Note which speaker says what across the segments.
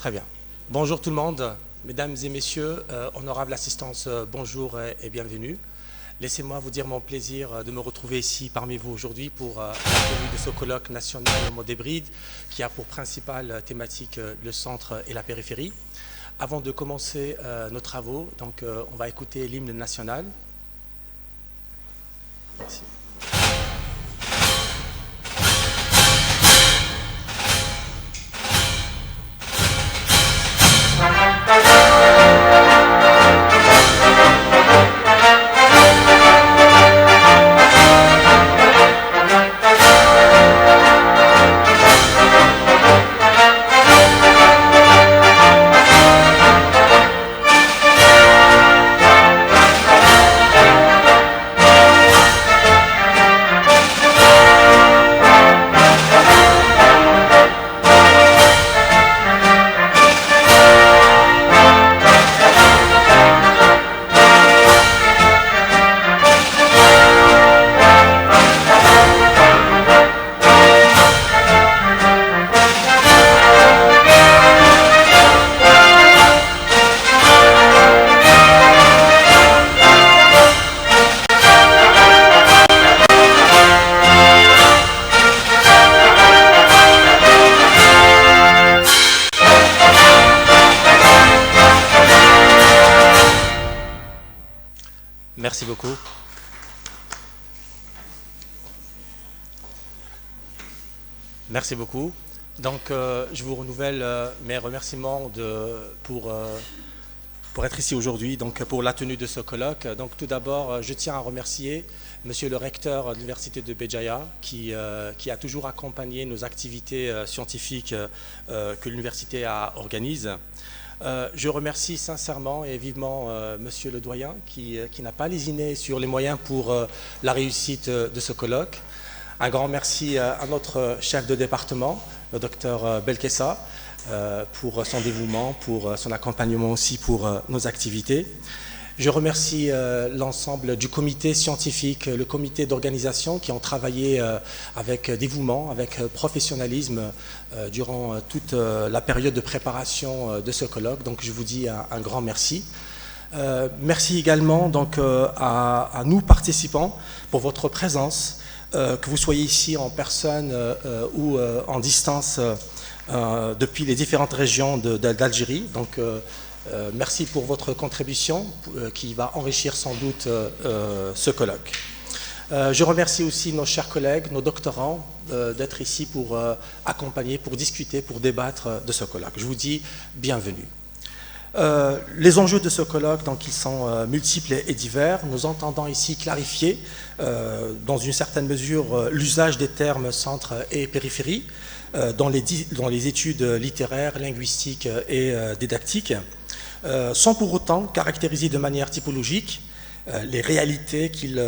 Speaker 1: Très bien. Bonjour tout le monde, mesdames et messieurs, honorable assistance, bonjour et bienvenue. Laissez-moi vous dire mon plaisir de me retrouver ici parmi vous aujourd'hui pour la tenue de ce colloque national mode hybride qui a pour principale thématique le centre et la périphérie. Avant de commencer nos travaux, donc, on va écouter l'hymne national. Merci. Merci beaucoup. Merci beaucoup. Donc, je vous renouvelle mes remerciements pour être ici aujourd'hui, donc pour la tenue de ce colloque. Donc, tout d'abord, je tiens à remercier Monsieur le recteur de l'Université de Béjaïa qui a toujours accompagné nos activités scientifiques que l'université organise. Je remercie sincèrement et vivement Monsieur le doyen qui n'a pas lésiné sur les moyens pour la réussite de ce colloque. Un grand merci à notre chef de département, le docteur Belkessa, pour son dévouement, pour son accompagnement aussi pour nos activités. Je remercie l'ensemble du comité scientifique, le comité d'organisation qui ont travaillé avec dévouement, avec professionnalisme durant toute la période de préparation de ce colloque. Donc je vous dis un grand merci. Merci également donc, à nous participants pour votre présence, que vous soyez ici en personne ou en distance depuis les différentes régions d'Algérie. Donc, merci pour votre contribution qui va enrichir sans doute ce colloque. Je remercie aussi nos chers collègues, nos doctorants, d'être ici pour accompagner, pour discuter, pour débattre de ce colloque. Je vous dis bienvenue. Les enjeux de ce colloque, donc, ils sont multiples et divers. Nous entendons ici clarifier, dans une certaine mesure, l'usage des termes centre et périphérie dans les études littéraires, linguistiques et didactiques, sans pour autant caractériser de manière typologique les réalités qu'ils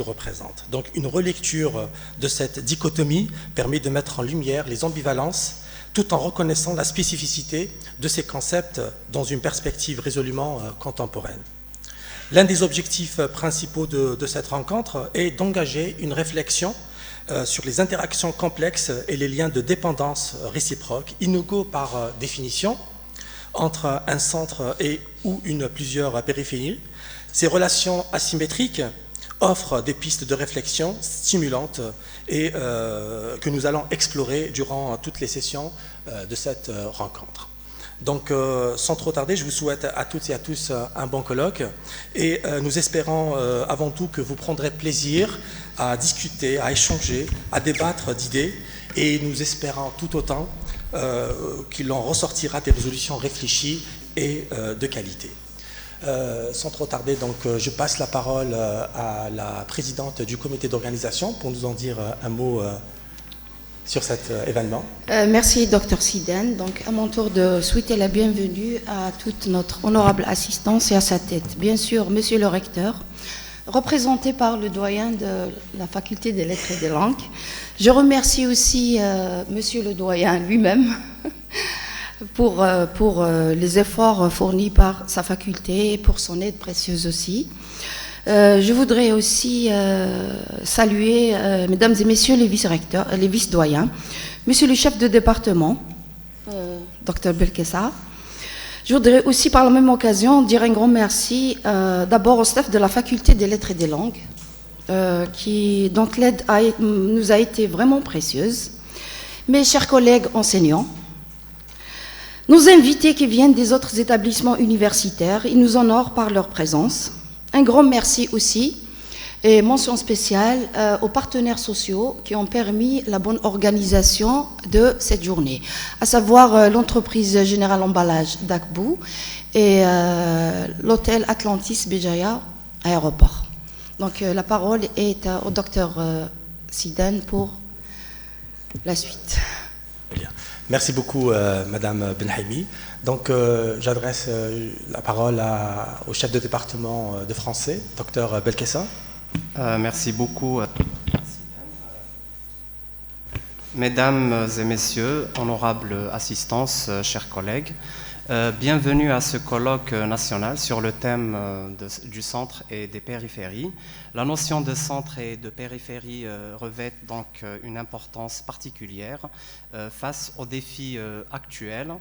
Speaker 1: représentent. Donc une relecture de cette dichotomie permet de mettre en lumière les ambivalences tout en reconnaissant la spécificité de ces concepts dans une perspective résolument contemporaine. L'un des objectifs principaux de cette rencontre est d'engager une réflexion sur les interactions complexes et les liens de dépendance réciproques, inégaux par définition, entre un centre ou plusieurs périphéries. Ces relations asymétriques offrent des pistes de réflexion stimulantes et que nous allons explorer durant toutes les sessions de cette rencontre. Donc, sans trop tarder, je vous souhaite à toutes et à tous un bon colloque et nous espérons avant tout que vous prendrez plaisir à discuter, à échanger, à débattre d'idées et nous espérons tout autant qu'il en ressortira des résolutions réfléchies et de qualité. Sans trop tarder, donc, je passe la parole à la présidente du comité d'organisation pour nous en dire un mot sur cet événement.
Speaker 2: Merci, Dr Siden. Donc, à mon tour de souhaiter la bienvenue à toute notre honorable assistance et à sa tête. Bien sûr, Monsieur le recteur, représenté par le doyen de la faculté des lettres et des langues. Je remercie aussi Monsieur le doyen lui-même pour les efforts fournis par sa faculté et pour son aide précieuse aussi. Je voudrais aussi saluer, mesdames et messieurs les vice-recteurs, les vice-doyens, monsieur le chef de département, Dr Belkessa. Je voudrais aussi, par la même occasion, dire un grand merci d'abord au staff de la Faculté des Lettres et des Langues, dont l'aide nous a été vraiment précieuse. Mes chers collègues enseignants, nos invités qui viennent des autres établissements universitaires, ils nous honorent par leur présence. Un grand merci aussi et mention spéciale aux partenaires sociaux qui ont permis la bonne organisation de cette journée, à savoir l'entreprise Générale Emballage d'Akbou et l'hôtel Atlantis Béjaïa Aéroport. Donc la parole est au docteur Sidane pour la suite.
Speaker 1: Bien. Merci beaucoup, Madame Benhaimi. Donc, j'adresse la parole au chef de département de français, docteur Belkessa.
Speaker 3: Merci beaucoup. Mesdames et messieurs, honorables assistances, chers collègues, bienvenue à ce colloque national sur le thème du centre et des périphéries. La notion de centre et de périphérie revêt donc une importance particulière face aux défis actuels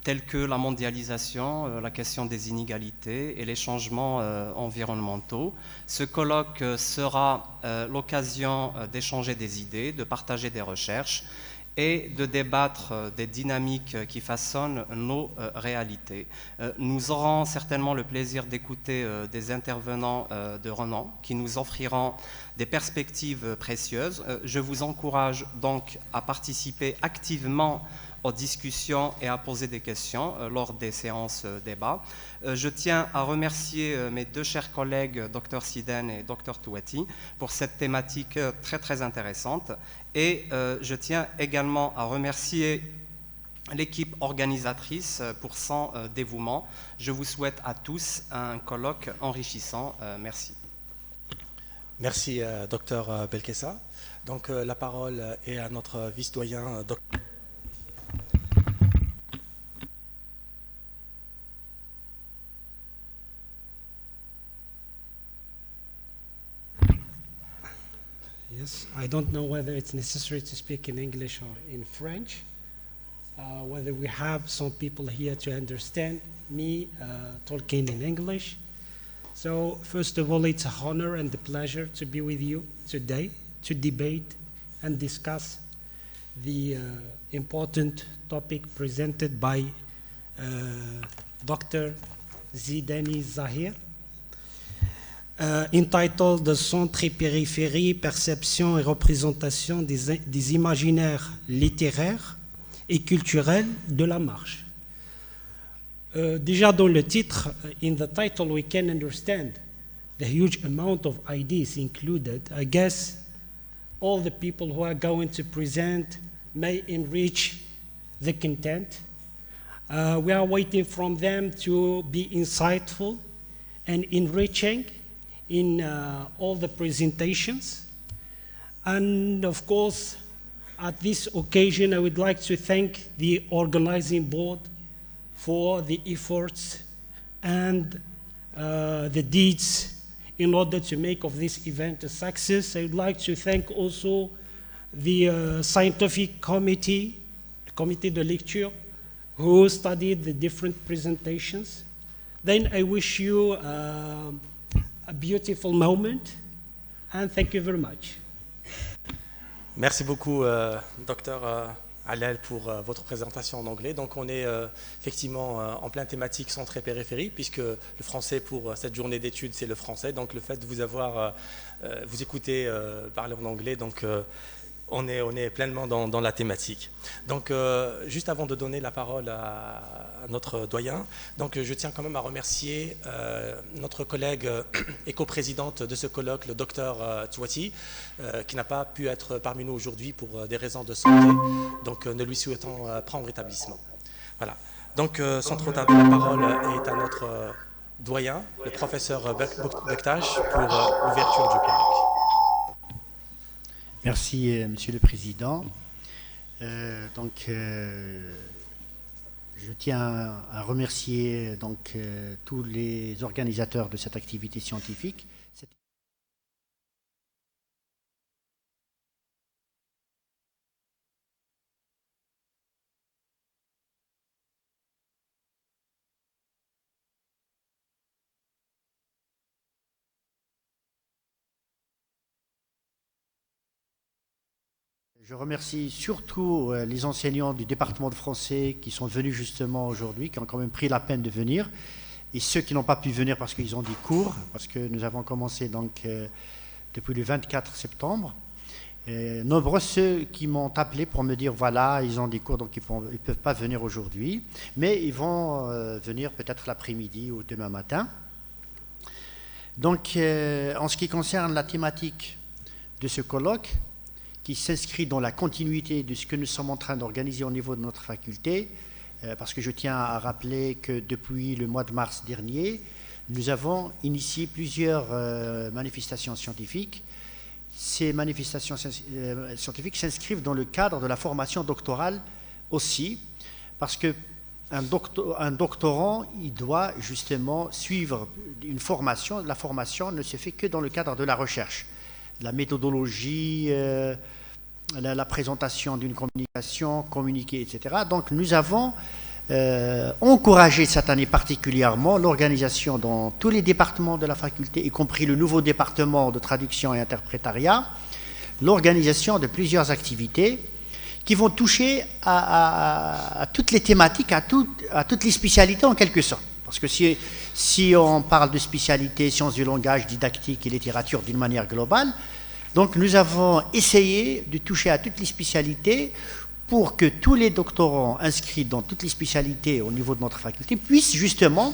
Speaker 3: tels que la mondialisation, la question des inégalités et les changements environnementaux. Ce colloque sera l'occasion d'échanger des idées, de partager des recherches et de débattre des dynamiques qui façonnent nos réalités. Nous aurons certainement le plaisir d'écouter des intervenants de renom qui nous offriront des perspectives précieuses. Je vous encourage donc à participer activement aux discussions et à poser des questions lors des séances débat. Je tiens à remercier mes deux chers collègues, Dr Sidane et Dr Touati, pour cette thématique très très intéressante. Et je tiens également à remercier l'équipe organisatrice pour son dévouement. Je vous souhaite à tous un colloque enrichissant. Merci.
Speaker 1: Merci, docteur Belkessa. Donc, la parole est à notre vice-doyen, docteur.
Speaker 4: Yes, I don't know whether it's necessary to speak in English or in French, whether we have some people here to understand me talking in English. So first of all, it's an honor and a pleasure to be with you today to debate and discuss the important topic presented by Dr. Zidani Zahir, entitled Centre et périphérie, perception et représentation des imaginaires littéraires et culturels de la marche. Déjà dans le titre, in the title we can understand the huge amount of ideas included. I guess all the people who are going to present may enrich the content. We are waiting from them to be insightful and enriching in all the presentations. And of course, at this occasion, I would like to thank the organizing board for the efforts and the deeds in order to make of this event a success. I would like to thank also the scientific committee, the committee de lecture, who studied the different presentations. Then I wish you a beautiful moment, and thank you very much.
Speaker 1: Merci beaucoup, docteur Allel, pour votre présentation en anglais. Donc on est effectivement en plein thématique centre et périphérie, puisque le français pour cette journée d'études, c'est le français. Donc le fait de vous avoir, vous écouter parler en anglais, donc on est pleinement dans la thématique. Donc, juste avant de donner la parole à notre doyen, donc, je tiens quand même à remercier notre collègue et coprésidente de ce colloque, le docteur Touati, qui n'a pas pu être parmi nous aujourd'hui pour des raisons de santé. Donc, nous lui souhaitons prompt rétablissement. Voilà. Donc, sans trop tarder, la parole est à notre doyen, le professeur Bektash, pour l'ouverture du colloque.
Speaker 5: Merci, Monsieur le Président. Je tiens à remercier tous les organisateurs de cette activité scientifique. Je remercie surtout les enseignants du département de français qui sont venus justement aujourd'hui, qui ont quand même pris la peine de venir, et ceux qui n'ont pas pu venir parce qu'ils ont des cours, parce que nous avons commencé donc depuis le 24 septembre. Nombreux ceux qui m'ont appelé pour me dire voilà, ils ont des cours, donc ils ne peuvent pas venir aujourd'hui, mais ils vont venir peut-être l'après-midi ou demain matin. Donc, en ce qui concerne la thématique de ce colloque, qui s'inscrit dans la continuité de ce que nous sommes en train d'organiser au niveau de notre faculté, parce que je tiens à rappeler que depuis le mois de mars dernier, nous avons initié plusieurs manifestations scientifiques. Ces manifestations scientifiques s'inscrivent dans le cadre de la formation doctorale aussi, parce qu'un doctorant, il doit justement suivre une formation. La formation ne se fait que dans le cadre de la recherche, la méthodologie, la présentation d'une communication, communiquer, etc. Donc nous avons encouragé cette année particulièrement l'organisation dans tous les départements de la faculté, y compris le nouveau département de traduction et interprétariat, l'organisation de plusieurs activités qui vont toucher à toutes les thématiques, à toutes les spécialités en quelque sorte. Parce que si on parle de spécialité, sciences du langage, didactique et littérature d'une manière globale, donc nous avons essayé de toucher à toutes les spécialités pour que tous les doctorants inscrits dans toutes les spécialités au niveau de notre faculté puissent justement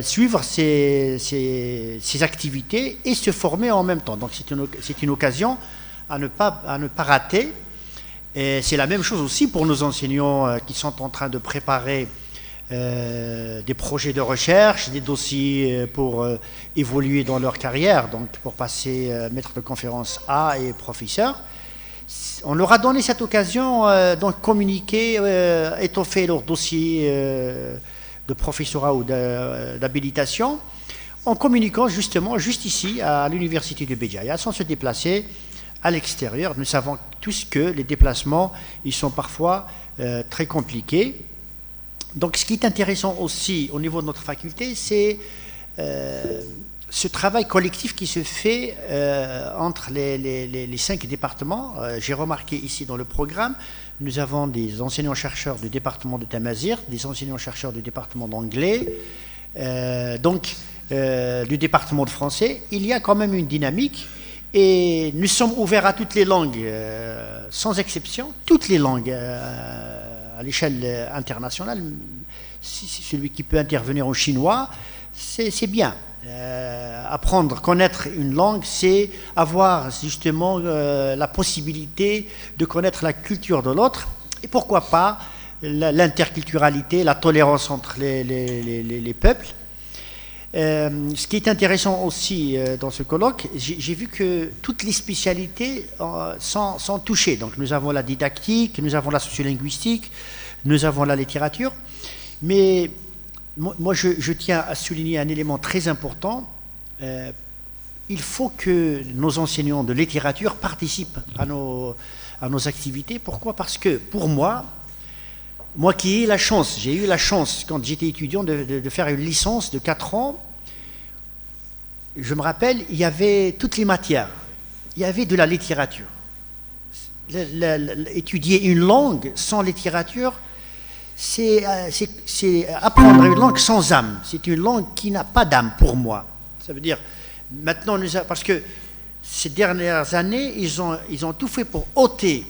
Speaker 5: suivre ces activités et se former en même temps. Donc c'est une occasion à ne pas rater. Et c'est la même chose aussi pour nos enseignants qui sont en train de préparer des projets de recherche, des dossiers pour évoluer dans leur carrière, donc pour passer maître de conférence A et professeur. On leur a donné cette occasion donc communiquer, étoffer leur dossier de professorat ou d'habilitation en communiquant justement juste ici à l'université de Béjaïa sans se déplacer à l'extérieur. Nous savons tous que les déplacements ils sont parfois très compliqués. Donc ce qui est intéressant aussi au niveau de notre faculté, c'est ce travail collectif qui se fait entre les 5 départements. J'ai remarqué ici dans le programme, nous avons des enseignants-chercheurs du département de Tamazir, des enseignants-chercheurs du département d'anglais, du département de français. Il y a quand même une dynamique et nous sommes ouverts à toutes les langues, sans exception, toutes les langues à l'échelle internationale. Celui qui peut intervenir en chinois, c'est bien. Apprendre, connaître une langue, c'est avoir justement la possibilité de connaître la culture de l'autre et pourquoi pas l'interculturalité, la tolérance entre les peuples. Ce qui est intéressant aussi dans ce colloque, j'ai vu que toutes les spécialités sont touchées. Donc nous avons la didactique, nous avons la sociolinguistique, nous avons la littérature, mais moi, je tiens à souligner un élément très important. Il faut que nos enseignants de littérature participent à nos activités. Pourquoi ? Parce que pour moi qui j'ai eu la chance, quand j'étais étudiant, de faire une licence de 4 ans, je me rappelle, il y avait toutes les matières. Il y avait de la littérature. Étudier une langue sans littérature, c'est apprendre une langue sans âme. C'est une langue qui n'a pas d'âme pour moi. Ça veut dire, maintenant, parce que ces dernières années, ils ont tout fait pour ôter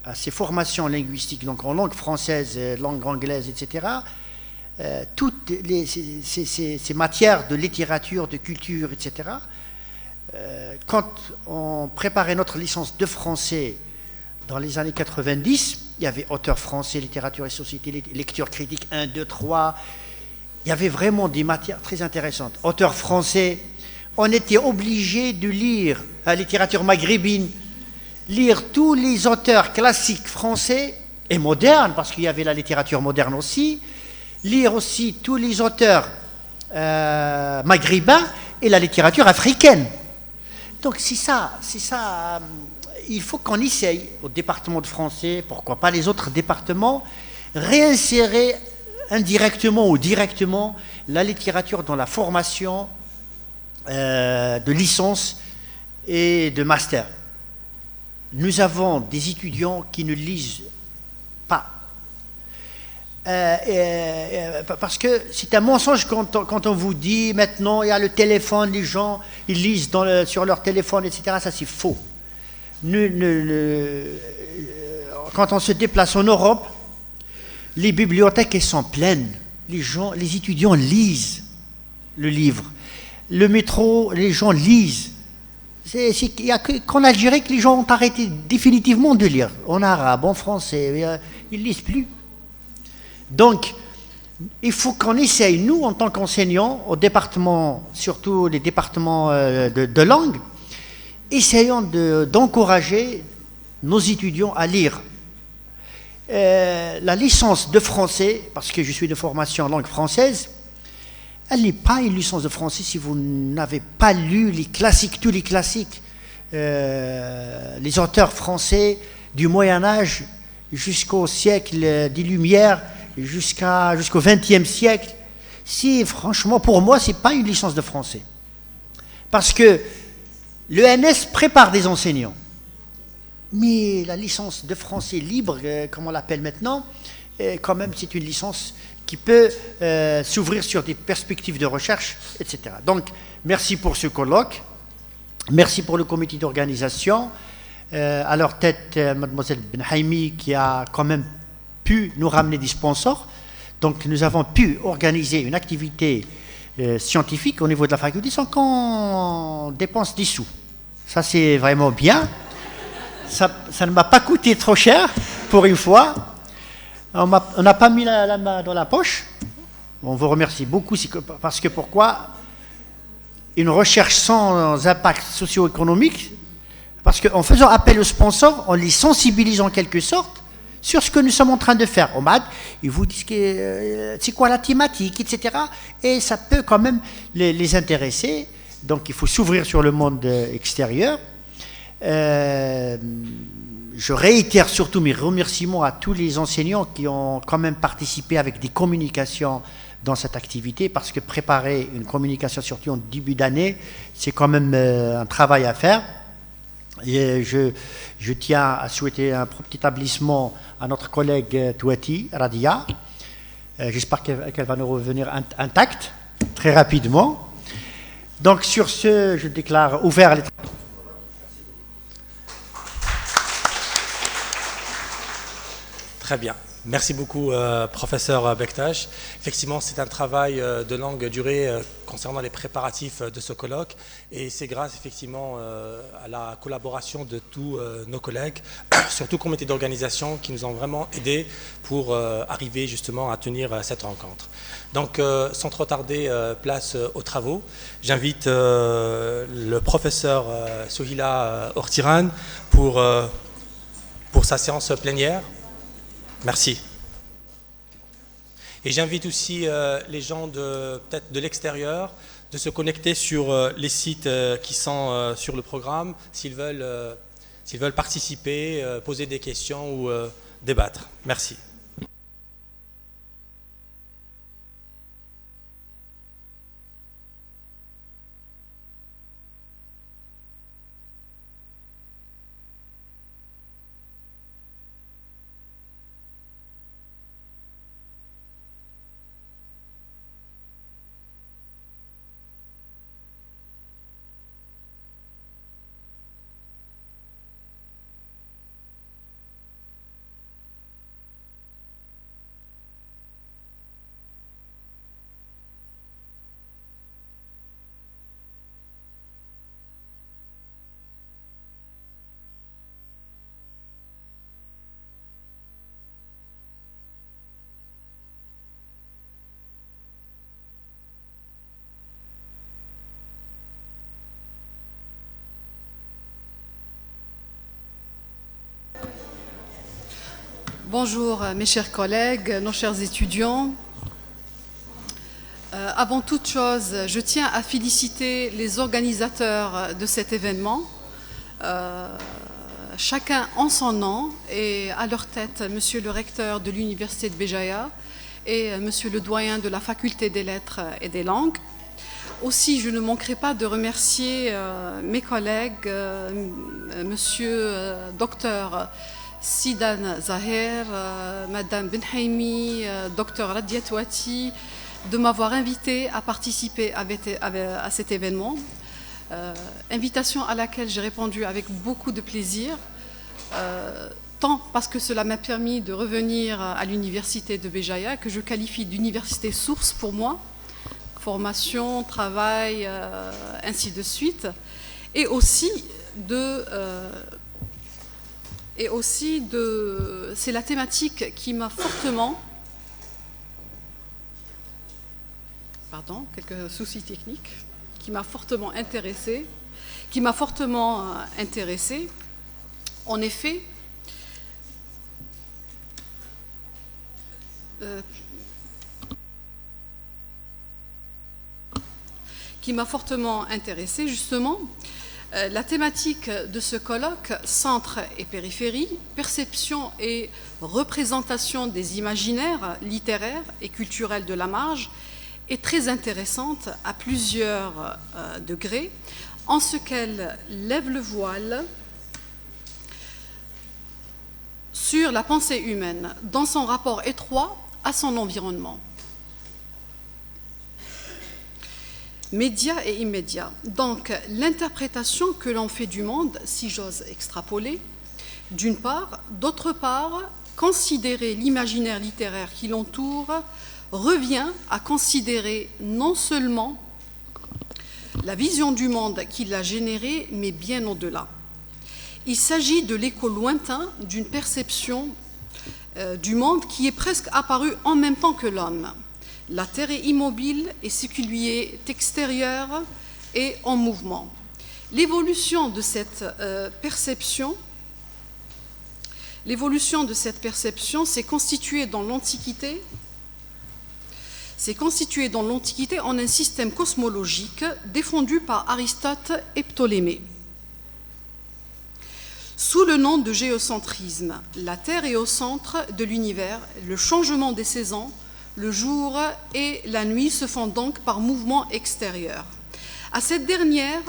Speaker 5: à ces formations linguistiques, donc en langue française, langue anglaise, etc., toutes ces matières de littérature, de culture, etc. Quand on préparait notre licence de français dans les années 90, il y avait auteur français, littérature et société, lecture critique 1, 2, 3. Il y avait vraiment des matières très intéressantes. Auteur français, on était obligé de lire la littérature maghrébine, lire tous les auteurs classiques français et modernes, parce qu'il y avait la littérature moderne aussi, lire aussi tous les auteurs maghrébins et la littérature africaine. Donc c'est ça. Il faut qu'on essaye au département de français, pourquoi pas les autres départements, réinsérer indirectement ou directement la littérature dans la formation de licence et de master. nous avons des étudiants qui ne lisent pas. Parce que c'est un mensonge quand on vous dit maintenant il y a le téléphone, les gens ils lisent sur leur téléphone, etc. Ça c'est faux. Quand on se déplace en Europe, les bibliothèques elles sont pleines. Les étudiants lisent le livre. Le métro, les gens lisent. Il n'y a qu'en Algérie que les gens ont arrêté définitivement de lire. En arabe, en français, ils ne lisent plus. Donc, il faut qu'on essaye, nous, en tant qu'enseignants, au département, surtout les départements de langue, essayons d'encourager nos étudiants à lire. La licence de français, parce que je suis de formation en langue française, elle n'est pas une licence de français si vous n'avez pas lu les classiques, tous les classiques, les auteurs français du Moyen-Âge jusqu'au siècle des Lumières, jusqu'au XXe siècle. Franchement, pour moi, ce n'est pas une licence de français. Parce que l'ENS prépare des enseignants. Mais la licence de français libre, comme on l'appelle maintenant, quand même, c'est une licence qui peut s'ouvrir sur des perspectives de recherche, etc. Donc, merci pour ce colloque. Merci pour le comité d'organisation. À leur tête, mademoiselle Benhaimi, qui a quand même pu nous ramener des sponsors. Donc, nous avons pu organiser une activité scientifique au niveau de la faculté sans qu'on dépense des sous. Ça, c'est vraiment bien. Ça ne m'a pas coûté trop cher, pour une fois. On n'a pas mis la main dans la poche. On vous remercie beaucoup. Parce que pourquoi? Une recherche sans impact socio-économique. Parce qu'en faisant appel aux sponsors, on les sensibilise en quelque sorte sur ce que nous sommes en train de faire. Ils vous disent c'est quoi la thématique, etc. Et ça peut quand même les intéresser. Donc il faut s'ouvrir sur le monde extérieur. Je réitère surtout mes remerciements à tous les enseignants qui ont quand même participé avec des communications dans cette activité, parce que préparer une communication surtout en début d'année, c'est quand même un travail à faire. Et je tiens à souhaiter un propre établissement à notre collègue Touati, Radia. J'espère qu'elle va nous revenir intacte, très rapidement. Donc sur ce, je déclare ouvert les...
Speaker 1: Très bien. Merci beaucoup, professeur Bektash. Effectivement, c'est un travail de longue durée concernant les préparatifs de ce colloque, et c'est grâce effectivement à la collaboration de tous nos collègues, surtout comité d'organisation, qui nous ont vraiment aidés pour arriver justement à tenir cette rencontre. Donc, sans trop tarder, place aux travaux. J'invite le professeur Souhila Ortiran pour sa séance plénière. Merci. Et j'invite aussi les gens peut-être de l'extérieur de se connecter sur les sites qui sont sur le programme s'ils veulent participer, poser des questions ou débattre. Merci.
Speaker 6: Bonjour mes chers collègues, nos chers étudiants. Avant toute chose, je tiens à féliciter les organisateurs de cet événement, chacun en son nom, et à leur tête, monsieur le recteur de l'Université de Béjaïa et monsieur le doyen de la Faculté des Lettres et des Langues. Aussi, je ne manquerai pas de remercier mes collègues, monsieur docteur Sidan Zahir, madame Benhaimi, docteur Radiatouati, de m'avoir invité à participer à cet événement. Invitation à laquelle j'ai répondu avec beaucoup de plaisir, tant parce que cela m'a permis de revenir à l'université de Béjaïa, que je qualifie d'université source pour moi, formation, travail, ainsi de suite, et aussi c'est la thématique qui m'a fortement, quelques soucis techniques, qui m'a fortement intéressée. En effet, justement, la thématique de ce colloque, centre et périphérie, perception et représentation des imaginaires littéraires et culturels de la marge, est très intéressante à plusieurs degrés, en ce qu'elle lève le voile sur la pensée humaine dans son rapport étroit à son environnement. Médias et immédiats. Donc, l'interprétation que l'on fait du monde, si j'ose extrapoler, d'une part, d'autre part, considérer l'imaginaire littéraire qui l'entoure revient à considérer non seulement la vision du monde qui l'a généré, mais bien au-delà. Il s'agit de l'écho lointain d'une perception du monde qui est presque apparue en même temps que l'homme. La Terre est immobile et ce qui lui est extérieur est en mouvement. L'évolution de cette perception s'est constituée dans l'Antiquité en un système cosmologique défendu par Aristote et Ptolémée. Sous le nom de géocentrisme, la Terre est au centre de l'univers, le changement des saisons, le jour et la nuit se font donc par mouvement extérieur. À cette dernière,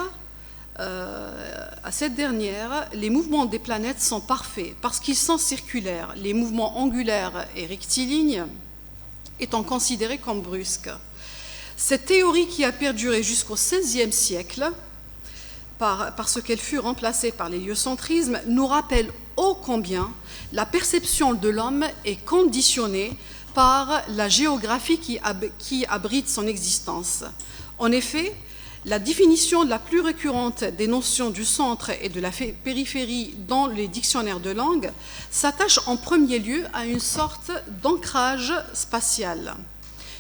Speaker 6: les mouvements des planètes sont parfaits parce qu'ils sont circulaires. Les mouvements angulaires et rectilignes étant considérés comme brusques. Cette théorie qui a perduré jusqu'au XVIe siècle, parce qu'elle fut remplacée par l'héliocentrisme, nous rappelle ô combien la perception de l'homme est conditionnée par la géographie qui abrite son existence. En effet, la définition la plus récurrente des notions du centre et de la périphérie dans les dictionnaires de langue s'attache en premier lieu à une sorte d'ancrage spatial,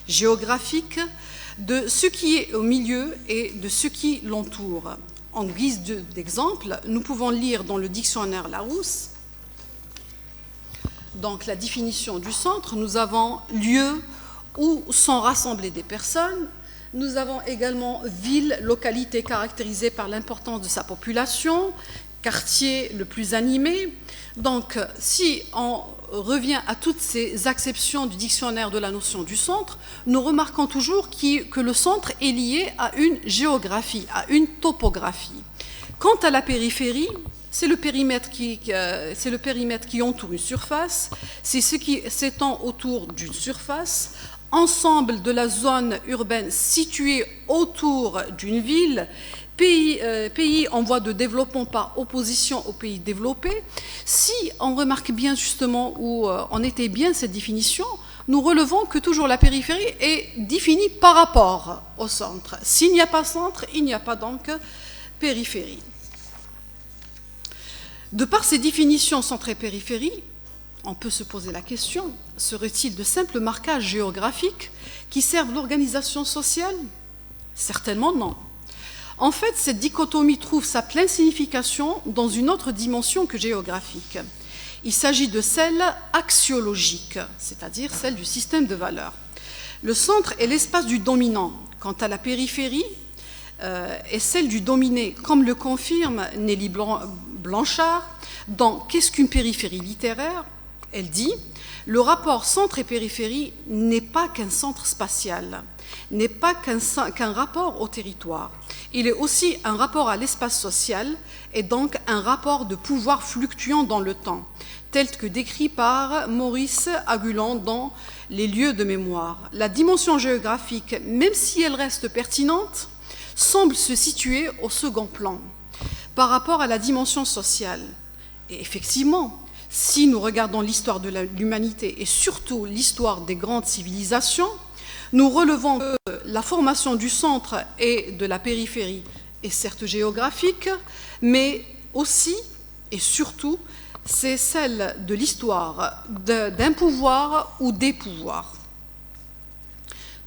Speaker 6: géographique, de ce qui est au milieu et de ce qui l'entoure. En guise d'exemple, nous pouvons lire dans le dictionnaire Larousse, donc la définition du centre, nous avons lieu où sont rassemblées des personnes. Nous avons également ville, localité caractérisée par l'importance de sa population, quartier le plus animé. Donc, si on revient à toutes ces acceptions du dictionnaire de la notion du centre, nous remarquons toujours que le centre est lié à une géographie, à une topographie. Quant à la périphérie, c'est le périmètre qui entoure une surface, c'est ce qui s'étend autour d'une surface, ensemble de la zone urbaine située autour d'une ville, pays en voie de développement par opposition aux pays développés. Si on remarque bien justement où on était bien cette définition, nous relevons que toujours la périphérie est définie par rapport au centre. S'il n'y a pas centre, il n'y a pas donc périphérie. De par ces définitions centre et périphérie, on peut se poser la question, serait-il de simples marquages géographiques qui servent l'organisation sociale? Certainement non. En fait, cette dichotomie trouve sa pleine signification dans une autre dimension que géographique. Il s'agit de celle axiologique, c'est-à-dire celle du système de valeurs. Le centre est l'espace du dominant. Quant à la périphérie, est celle du dominé, comme le confirme Nelly Blanchard dans « Qu'est-ce qu'une périphérie littéraire ?» Elle dit Le rapport centre et périphérie n'est pas qu'un centre spatial, n'est pas qu'un rapport au territoire. Il est aussi un rapport à l'espace social et donc un rapport de pouvoir fluctuant dans le temps, tel que décrit par Maurice Aguilon dans Les lieux de mémoire. La dimension géographique, même si elle reste pertinente, semble se situer au second plan par rapport à la dimension sociale. Et effectivement, si nous regardons l'histoire de l'humanité et surtout l'histoire des grandes civilisations, nous relevons que la formation du centre et de la périphérie est certes géographique, mais aussi et surtout, c'est celle de l'histoire d'un pouvoir ou des pouvoirs.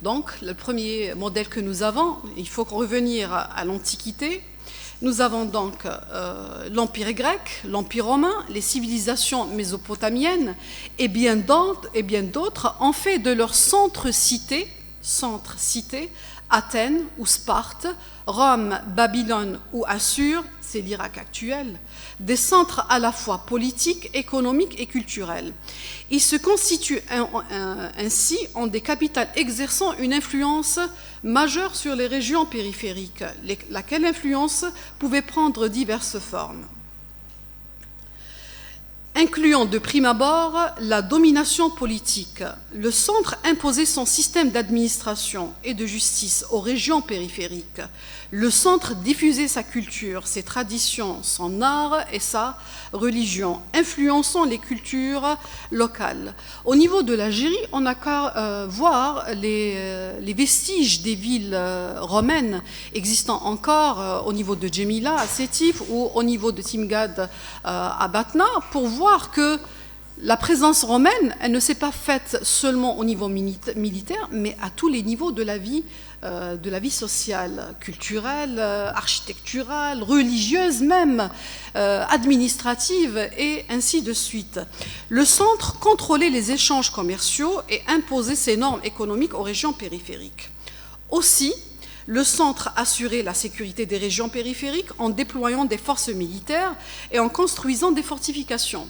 Speaker 6: Donc, le premier modèle que nous avons, il faut revenir à l'Antiquité. Nous avons donc l'Empire grec, l'Empire romain, les civilisations mésopotamiennes et bien d'autres ont fait de leurs centres-cités, Athènes ou Sparte, Rome, Babylone ou Assur, c'est l'Irak actuel, des centres à la fois politiques, économiques et culturels. Ils se constituent ainsi en des capitales exerçant une influence majeure sur les régions périphériques, laquelle influence pouvait prendre diverses formes, incluant de prime abord la domination politique. Le centre imposait son système d'administration et de justice aux régions périphériques. Le centre diffusait sa culture, ses traditions, son art et sa religion, influençant les cultures locales. Au niveau de l'Algérie, on n'a qu'à voir les vestiges des villes romaines existant encore au niveau de Djemila à Sétif ou au niveau de Timgad à Batna pour voir que la présence romaine, elle ne s'est pas faite seulement au niveau militaire, mais à tous les niveaux de la vie sociale, culturelle, architecturale, religieuse même, administrative et ainsi de suite. Le centre contrôlait les échanges commerciaux et imposait ses normes économiques aux régions périphériques. Aussi, le centre assurait la sécurité des régions périphériques en déployant des forces militaires et en construisant des fortifications.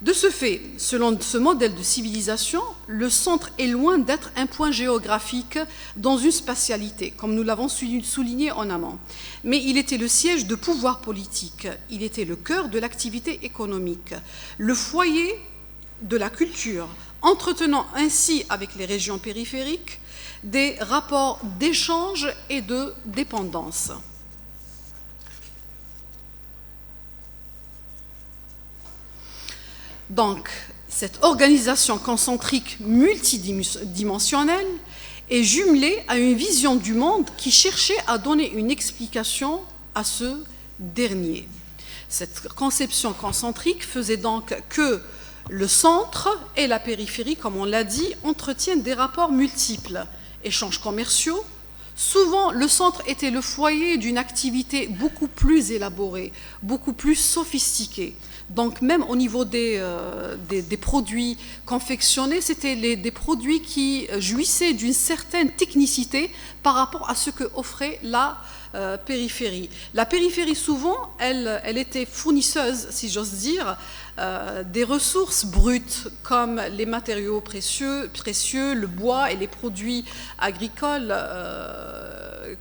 Speaker 6: De ce fait, selon ce modèle de civilisation, le centre est loin d'être un point géographique dans une spatialité, comme nous l'avons souligné en amont. Mais il était le siège de pouvoir politique, il était le cœur de l'activité économique, le foyer de la culture, entretenant ainsi avec les régions périphériques des rapports d'échange et de dépendance. Donc, cette organisation concentrique multidimensionnelle est jumelée à une vision du monde qui cherchait à donner une explication à ce dernier. Cette conception concentrique faisait donc que le centre et la périphérie, comme on l'a dit, entretiennent des rapports multiples, échanges commerciaux. Souvent, le centre était le foyer d'une activité beaucoup plus élaborée, beaucoup plus sophistiquée. Donc même au niveau des produits confectionnés, c'était des produits qui jouissaient d'une certaine technicité par rapport à ce que offrait la périphérie. La périphérie, souvent, elle était fournisseuse, si j'ose dire, des ressources brutes comme les matériaux précieux, le bois et les produits agricoles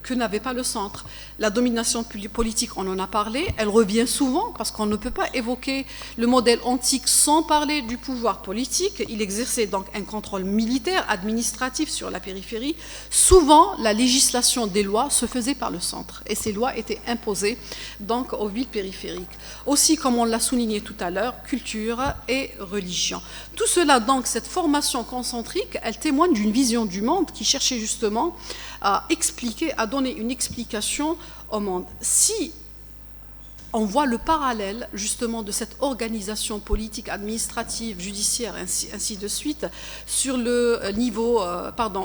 Speaker 6: que n'avait pas le centre. La domination politique, on en a parlé, elle revient souvent parce qu'on ne peut pas évoquer le modèle antique sans parler du pouvoir politique. Il exerçait donc un contrôle militaire, administratif sur la périphérie. Souvent, la législation des lois se faisait par le centre et ces lois étaient imposées donc aux villes périphériques. Aussi, comme on l'a souligné tout à l'heure, culture et religion. Tout cela, donc, cette formation concentrique, elle témoigne d'une vision du monde qui cherchait justement à expliquer, à donner une explication au monde. Si on voit le parallèle justement de cette organisation politique, administrative, judiciaire, ainsi de suite, sur le niveau,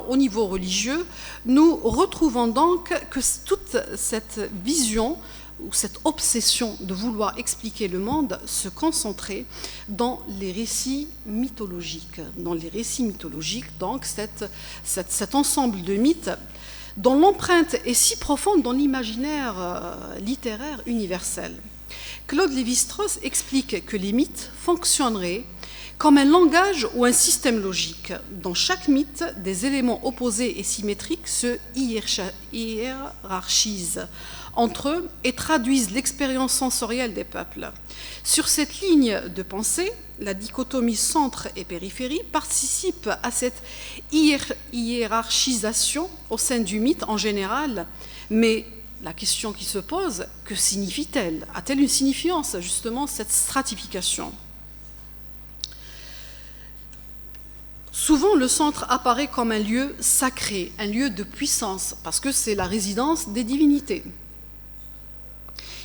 Speaker 6: au niveau religieux, nous retrouvons donc que toute cette vision ou cette obsession de vouloir expliquer le monde se concentrait dans les récits mythologiques. Dans les récits mythologiques, donc cet ensemble de mythes dont l'empreinte est si profonde dans l'imaginaire littéraire universel. Claude Lévi-Strauss explique que les mythes fonctionneraient comme un langage ou un système logique. Dans chaque mythe, des éléments opposés et symétriques se hiérarchisent entre eux et traduisent l'expérience sensorielle des peuples. Sur cette ligne de pensée, la dichotomie centre et périphérie participe à cette hiérarchisation au sein du mythe en général, mais la question qui se pose, que signifie-t-elle? A-t-elle une signifiance, justement, cette stratification? Souvent, le centre apparaît comme un lieu sacré, un lieu de puissance, parce que c'est la résidence des divinités.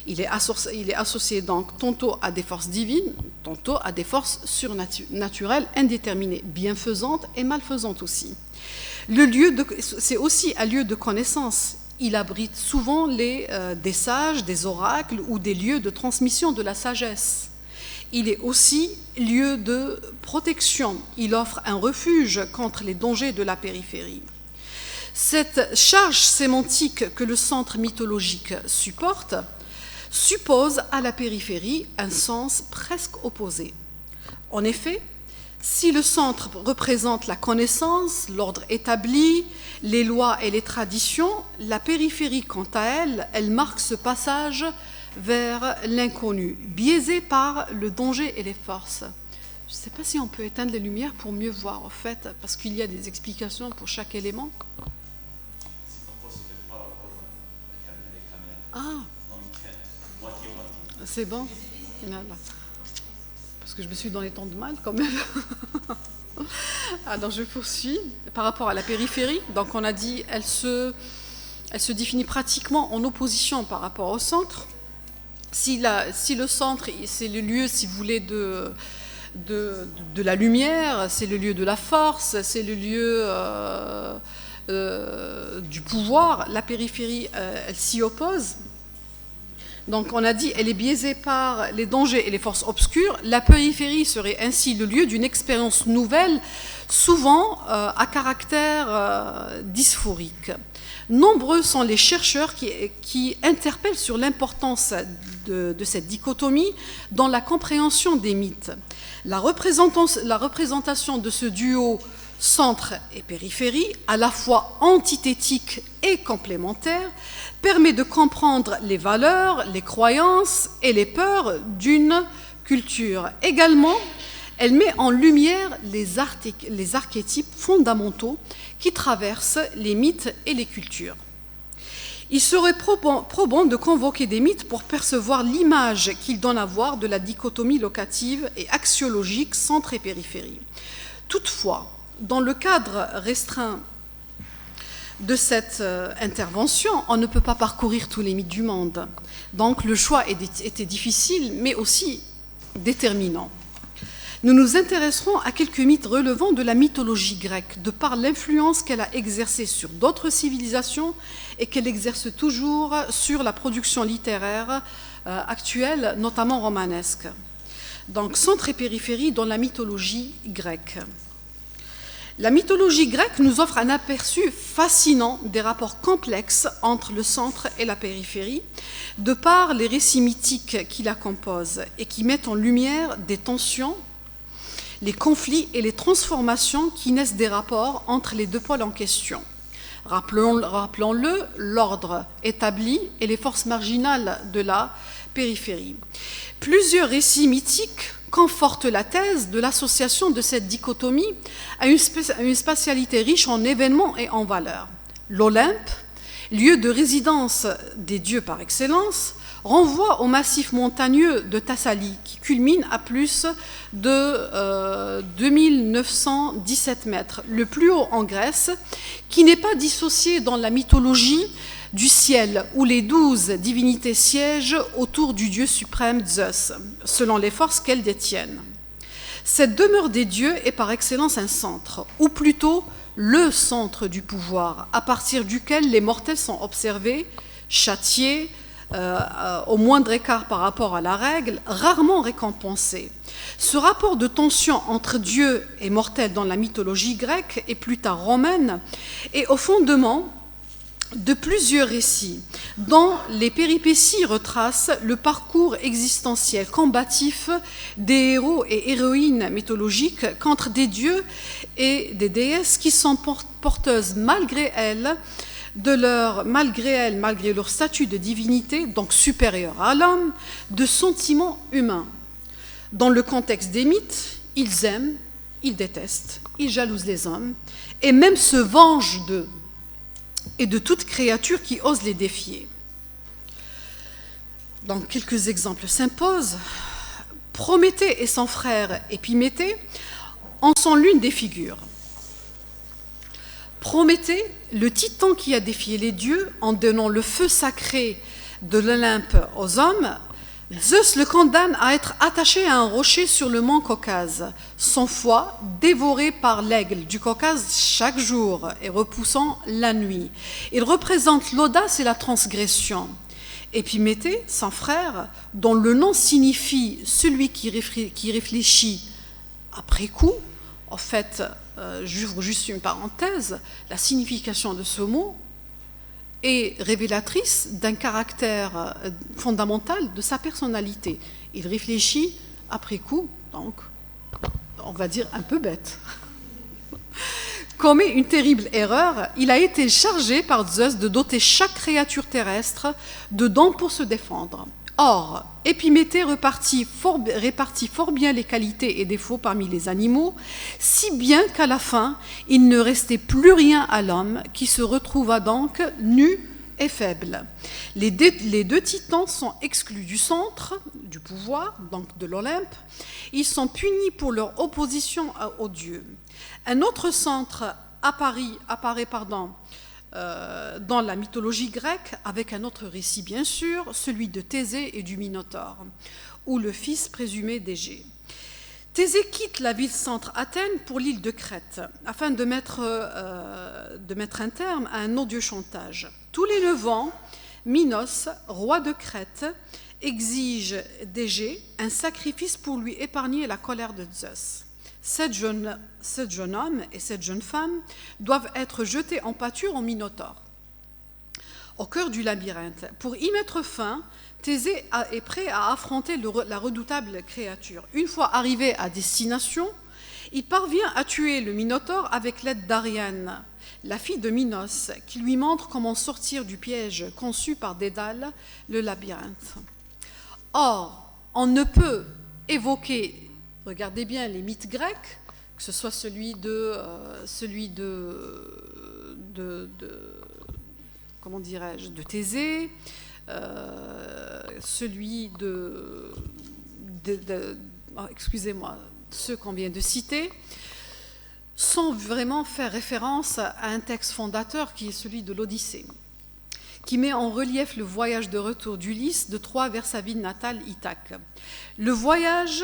Speaker 6: Il est associé donc tantôt à des forces divines, tantôt à des forces surnaturelles, indéterminées, bienfaisantes et malfaisantes aussi. C'est aussi un lieu de connaissance. Il abrite souvent des sages, des oracles ou des lieux de transmission de la sagesse. Il est aussi lieu de protection. Il offre un refuge contre les dangers de la périphérie. Cette charge sémantique que le centre mythologique supporte suppose à la périphérie un sens presque opposé. En effet, si le centre représente la connaissance, l'ordre établi, les lois et les traditions, la périphérie, quant à elle, elle marque ce passage vers l'inconnu, biaisé par le danger et les forces. Je ne sais pas si on peut éteindre les lumières pour mieux voir, en fait, parce qu'il y a des explications pour chaque élément. Ah, c'est bon. Parce que je me suis dans les temps de mal, quand même. Alors, je poursuis. Par rapport à la périphérie, donc on a dit, elle se définit pratiquement en opposition par rapport au centre. Si le centre, c'est le lieu, si vous voulez, de la lumière, c'est le lieu de la force, c'est le lieu du pouvoir, la périphérie, elle s'y oppose. Donc on a dit, elle est biaisée par les dangers et les forces obscures. La périphérie serait ainsi le lieu d'une expérience nouvelle, souvent à caractère dysphorique. Nombreux sont les chercheurs qui interpellent sur l'importance de cette dichotomie dans la compréhension des mythes. La représentation de ce duo centre et périphérie, à la fois antithétique et complémentaire, permet de comprendre les valeurs, les croyances et les peurs d'une culture. Également, elle met en lumière les archétypes fondamentaux qui traversent les mythes et les cultures. Il serait probant de convoquer des mythes pour percevoir l'image qu'ils donnent à voir de la dichotomie locative et axiologique centre et périphérie. Toutefois, dans le cadre restreint de cette intervention, on ne peut pas parcourir tous les mythes du monde. Donc le choix était difficile, mais aussi déterminant. Nous nous intéresserons à quelques mythes relevant de la mythologie grecque, de par l'influence qu'elle a exercée sur d'autres civilisations et qu'elle exerce toujours sur la production littéraire actuelle, notamment romanesque. Donc centre et périphérie dans la mythologie grecque. La mythologie grecque nous offre un aperçu fascinant des rapports complexes entre le centre et la périphérie, de par les récits mythiques qui la composent et qui mettent en lumière des tensions, les conflits et les transformations qui naissent des rapports entre les deux pôles en question. Rappelons-le, l'ordre établi et les forces marginales de la périphérie. Plusieurs récits mythiques conforte la thèse de l'association de cette dichotomie à une spatialité riche en événements et en valeurs. L'Olympe, lieu de résidence des dieux par excellence, renvoie au massif montagneux de Thassalie, qui culmine à plus de 2917 mètres, le plus haut en Grèce, qui n'est pas dissocié dans la mythologie du ciel, où les 12 divinités siègent autour du dieu suprême Zeus, selon les forces qu'elles détiennent. Cette demeure des dieux est par excellence un centre, ou plutôt le centre du pouvoir, à partir duquel les mortels sont observés, châtiés, au moindre écart par rapport à la règle, rarement récompensés. Ce rapport de tension entre dieux et mortels dans la mythologie grecque et plus tard romaine est au fondement de plusieurs récits dont les péripéties retracent le parcours existentiel combatif des héros et héroïnes mythologiques contre des dieux et des déesses qui sont porteuses malgré elles, malgré leur statut de divinité, donc supérieur à l'homme, de sentiments humains. Dans le contexte des mythes, ils aiment, ils détestent, ils jalousent les hommes et même se vengent d'eux et de toute créature qui ose les défier. Donc, quelques exemples s'imposent. Prométhée et son frère Épiméthée en sont l'une des figures. Prométhée, le titan qui a défié les dieux en donnant le feu sacré de l'Olympe aux hommes, Zeus le condamne à être attaché à un rocher sur le mont Caucase, son foie dévoré par l'aigle du Caucase chaque jour et repoussant la nuit. Il représente l'audace et la transgression. Épiméthée, son frère, dont le nom signifie celui qui réfléchit après coup, en fait, j'ouvre juste une parenthèse, la signification de ce mot est révélatrice d'un caractère fondamental de sa personnalité. Il réfléchit après coup, donc on va dire un peu bête. Commet une terrible erreur, il a été chargé par Zeus de doter chaque créature terrestre de dents pour se défendre. Or, Épiméthée répartit fort bien les qualités et défauts parmi les animaux, si bien qu'à la fin, il ne restait plus rien à l'homme, qui se retrouva donc nu et faible. Les deux titans sont exclus du centre, du pouvoir, donc de l'Olympe. Ils sont punis pour leur opposition aux dieux. Un autre centre apparaît dans la mythologie grecque, avec un autre récit bien sûr, celui de Thésée et du Minotaure, ou le fils présumé d'Égée. Thésée quitte la ville-centre Athènes pour l'île de Crète, afin de mettre un terme à un odieux chantage. Tous les 9 ans, Minos, roi de Crète, exige d'Égée un sacrifice pour lui épargner la colère de Zeus. 7 jeunes hommes et 7 jeunes femmes doivent être jetés en pâture au Minotaure, au cœur du labyrinthe. Pour y mettre fin, Thésée est prêt à affronter la redoutable créature. Une fois arrivé à destination, il parvient à tuer le Minotaure avec l'aide d'Ariane, la fille de Minos, qui lui montre comment sortir du piège conçu par Dédale, le labyrinthe. Or, on ne peut évoquer, regardez bien les mythes grecs, que ce soit celui de comment dirais-je, de Thésée, celui excusez-moi, ceux qu'on vient de citer, sans vraiment faire référence à un texte fondateur qui est celui de l'Odyssée, qui met en relief le voyage de retour d'Ulysse de Troie vers sa ville natale Ithaque. Le voyage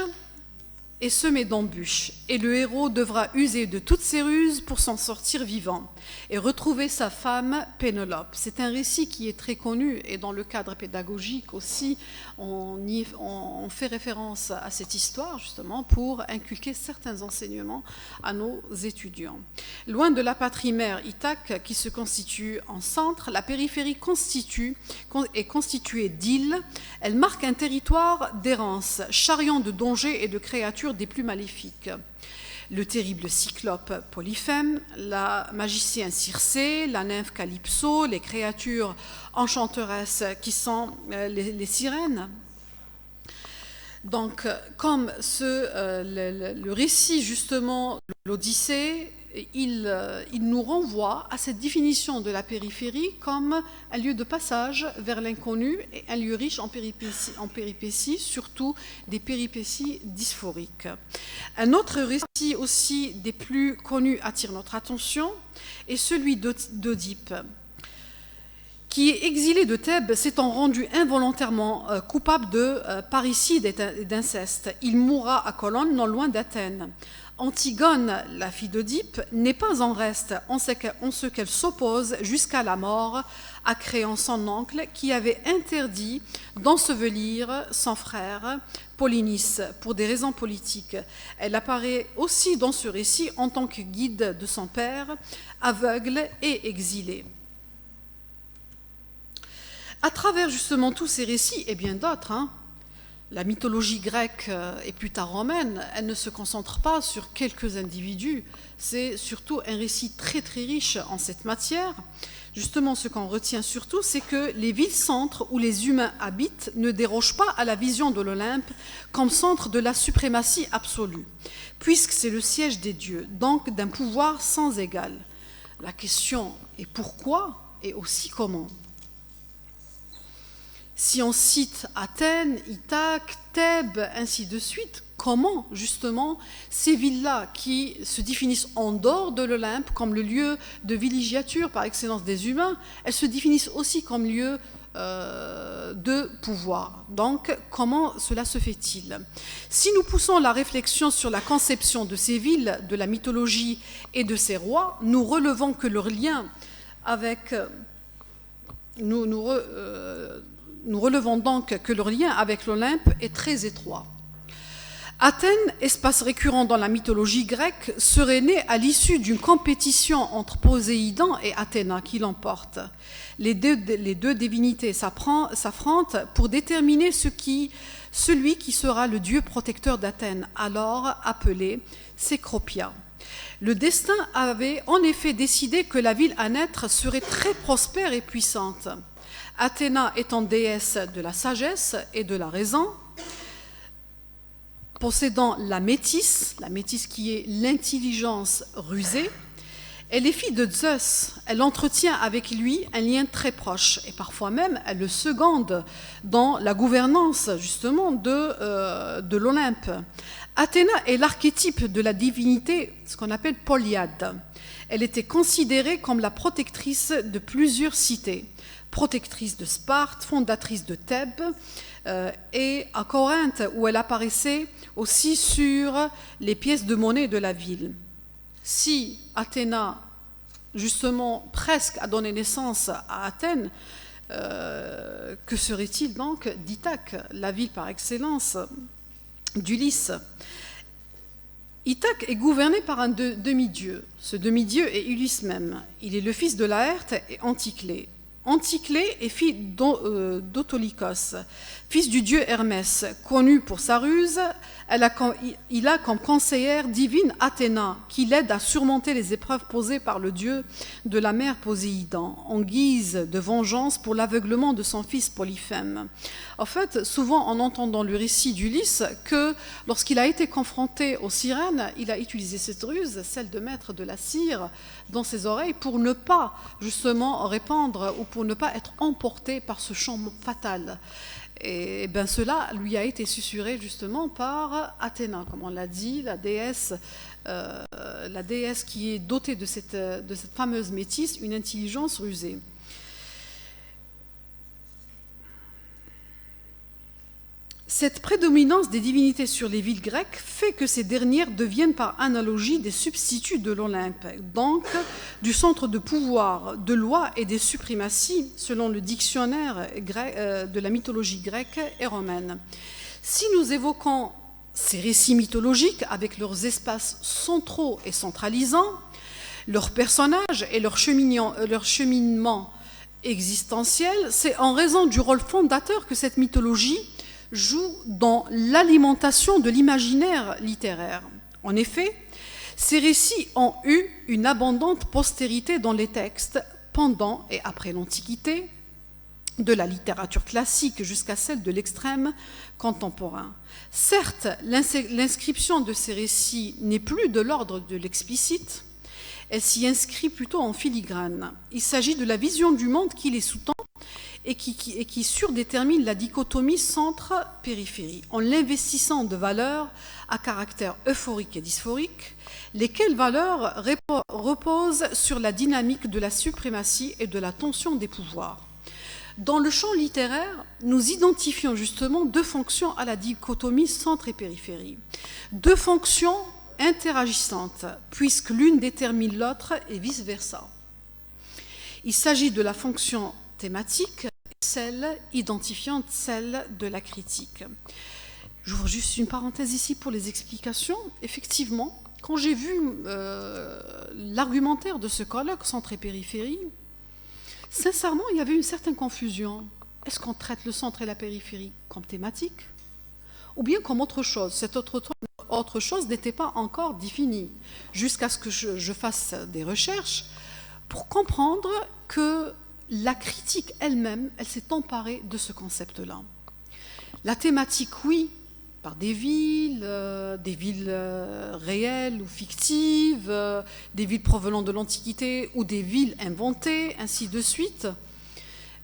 Speaker 6: est semé d'embûches, et le héros devra user de toutes ses ruses pour s'en sortir vivant et retrouver sa femme Pénélope. C'est un récit qui est très connu, et dans le cadre pédagogique aussi, on fait référence à cette histoire justement pour inculquer certains enseignements à nos étudiants. Loin de la patrie mère Ithaque qui se constitue en centre, la périphérie est constituée d'îles. Elle marque un territoire d'errance, charriant de dangers et de créatures des plus maléfiques. Le terrible cyclope Polyphème, la magicienne Circé, la nymphe Calypso, les créatures enchanteresses qui sont les sirènes. Donc, comme le récit justement de l'Odyssée, il nous renvoie à cette définition de la périphérie comme un lieu de passage vers l'inconnu et un lieu riche en péripéties, surtout des péripéties dysphoriques. Un autre récit aussi des plus connus attire notre attention est celui d'Oedipe, qui est exilé de Thèbes, s'étant rendu involontairement coupable de parricide et d'inceste. Il mourra à Colonne, non loin d'Athènes. Antigone, la fille d'Oedipe, n'est pas en reste en ce qu'elle s'oppose jusqu'à la mort à Créon, son oncle, qui avait interdit d'ensevelir son frère Polynice pour des raisons politiques. Elle apparaît aussi dans ce récit en tant que guide de son père, aveugle et exilé. À travers justement tous ces récits, et bien d'autres, la mythologie grecque et plus tard romaine, elle ne se concentre pas sur quelques individus, c'est surtout un récit très très riche en cette matière. Justement, ce qu'on retient surtout, c'est que les villes-centres où les humains habitent ne dérogent pas à la vision de l'Olympe comme centre de la suprématie absolue, puisque c'est le siège des dieux, donc d'un pouvoir sans égal. La question est pourquoi et aussi comment. Si on cite Athènes, Ithaque, Thèbes, ainsi de suite, comment justement ces villes-là qui se définissent en dehors de l'Olympe comme le lieu de villégiature par excellence des humains, elles se définissent aussi comme lieu de pouvoir. Donc, comment cela se fait-il? Si nous poussons la réflexion sur la conception de ces villes, de la mythologie et de ces rois, nous relevons que leur lien avec... Nous relevons donc que leur lien avec l'Olympe est très étroit. Athènes, espace récurrent dans la mythologie grecque, serait née à l'issue d'une compétition entre Poséidon et Athéna qui l'emporte. Les deux divinités s'affrontent pour déterminer celui qui sera le dieu protecteur d'Athènes, alors appelé Cécropia. Le destin avait en effet décidé que la ville à naître serait très prospère et puissante. Athéna étant déesse de la sagesse et de la raison, possédant la métisse qui est l'intelligence rusée, elle est fille de Zeus. Elle entretient avec lui un lien très proche et parfois même elle le seconde dans la gouvernance justement de l'Olympe. Athéna est l'archétype de la divinité, ce qu'on appelle Polyade. Elle était considérée comme la protectrice de plusieurs cités. Protectrice de Sparte, fondatrice de Thèbes, et à Corinthe, où elle apparaissait aussi sur les pièces de monnaie de la ville. Si Athéna, justement, presque a donné naissance à Athènes, que serait-il donc d'Ithaque, la ville par excellence d'Ulysse? Ithaque est gouverné par un demi-dieu. Ce demi-dieu est Ulysse même. Il est le fils de Laërte et Anticlée. Anticlée est fille d'Autolycos, fils du dieu Hermès, connu pour sa ruse. Il a comme conseillère divine Athéna, qui l'aide à surmonter les épreuves posées par le dieu de la mer Poséidon, en guise de vengeance pour l'aveuglement de son fils Polyphème. En fait, souvent en entendant le récit d'Ulysse, que lorsqu'il a été confronté aux sirènes, il a utilisé cette ruse, celle de mettre de la cire dans ses oreilles pour ne pas justement répandre ou pour ne pas être emporté par ce chant fatal. Et bien cela lui a été susurré justement par Athéna, comme on l'a dit, la déesse qui est dotée de cette fameuse métisse, une intelligence rusée. Cette prédominance des divinités sur les villes grecques fait que ces dernières deviennent par analogie des substituts de l'Olympe, donc du centre de pouvoir, de loi et des suprématies, selon le dictionnaire de la mythologie grecque et romaine. Si nous évoquons ces récits mythologiques avec leurs espaces centraux et centralisants, leurs personnages et leur cheminement existentiel, c'est en raison du rôle fondateur que cette mythologie joue dans l'alimentation de l'imaginaire littéraire. En effet, ces récits ont eu une abondante postérité dans les textes pendant et après l'Antiquité, de la littérature classique jusqu'à celle de l'extrême contemporain. Certes, l'inscription de ces récits n'est plus de l'ordre de l'explicite, elle s'y inscrit plutôt en filigrane. Il s'agit de la vision du monde qui les sous-tend et qui surdétermine la dichotomie centre-périphérie, en l'investissant de valeurs à caractère euphorique et dysphorique, lesquelles valeurs reposent sur la dynamique de la suprématie et de la tension des pouvoirs. Dans le champ littéraire, nous identifions justement deux fonctions à la dichotomie centre et périphérie. Deux fonctions interagissantes, puisque l'une détermine l'autre et vice-versa. Il s'agit de la fonction thématique, celle identifiante, celle de la critique. J'ouvre juste une parenthèse ici pour les explications. Effectivement, quand j'ai vu l'argumentaire de ce colloque centre et périphérie, sincèrement, il y avait une certaine confusion. est-ce qu'on traite le centre et la périphérie comme thématique ou bien comme autre chose? Cette autre chose n'était pas encore définie jusqu'à ce que je fasse des recherches pour comprendre que la critique elle-même, elle s'est emparée de ce concept-là. La thématique, oui, par des villes réelles ou fictives, des villes provenant de l'Antiquité ou des villes inventées, ainsi de suite.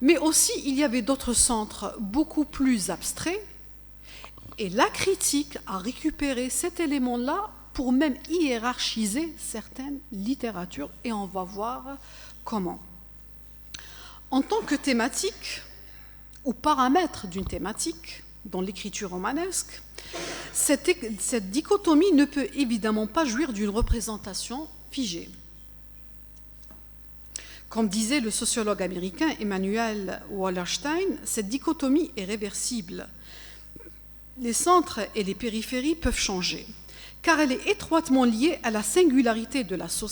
Speaker 6: Mais aussi, il y avait d'autres centres beaucoup plus abstraits. Et la critique a récupéré cet élément-là pour même hiérarchiser certaines littératures. Et on va voir comment. En tant que thématique, ou paramètre d'une thématique, dans l'écriture romanesque, cette dichotomie ne peut évidemment pas jouir d'une représentation figée. Comme disait le sociologue américain Emanuel Wallerstein, cette dichotomie est réversible. Les centres et les périphéries peuvent changer, car elle est étroitement liée à la singularité de la société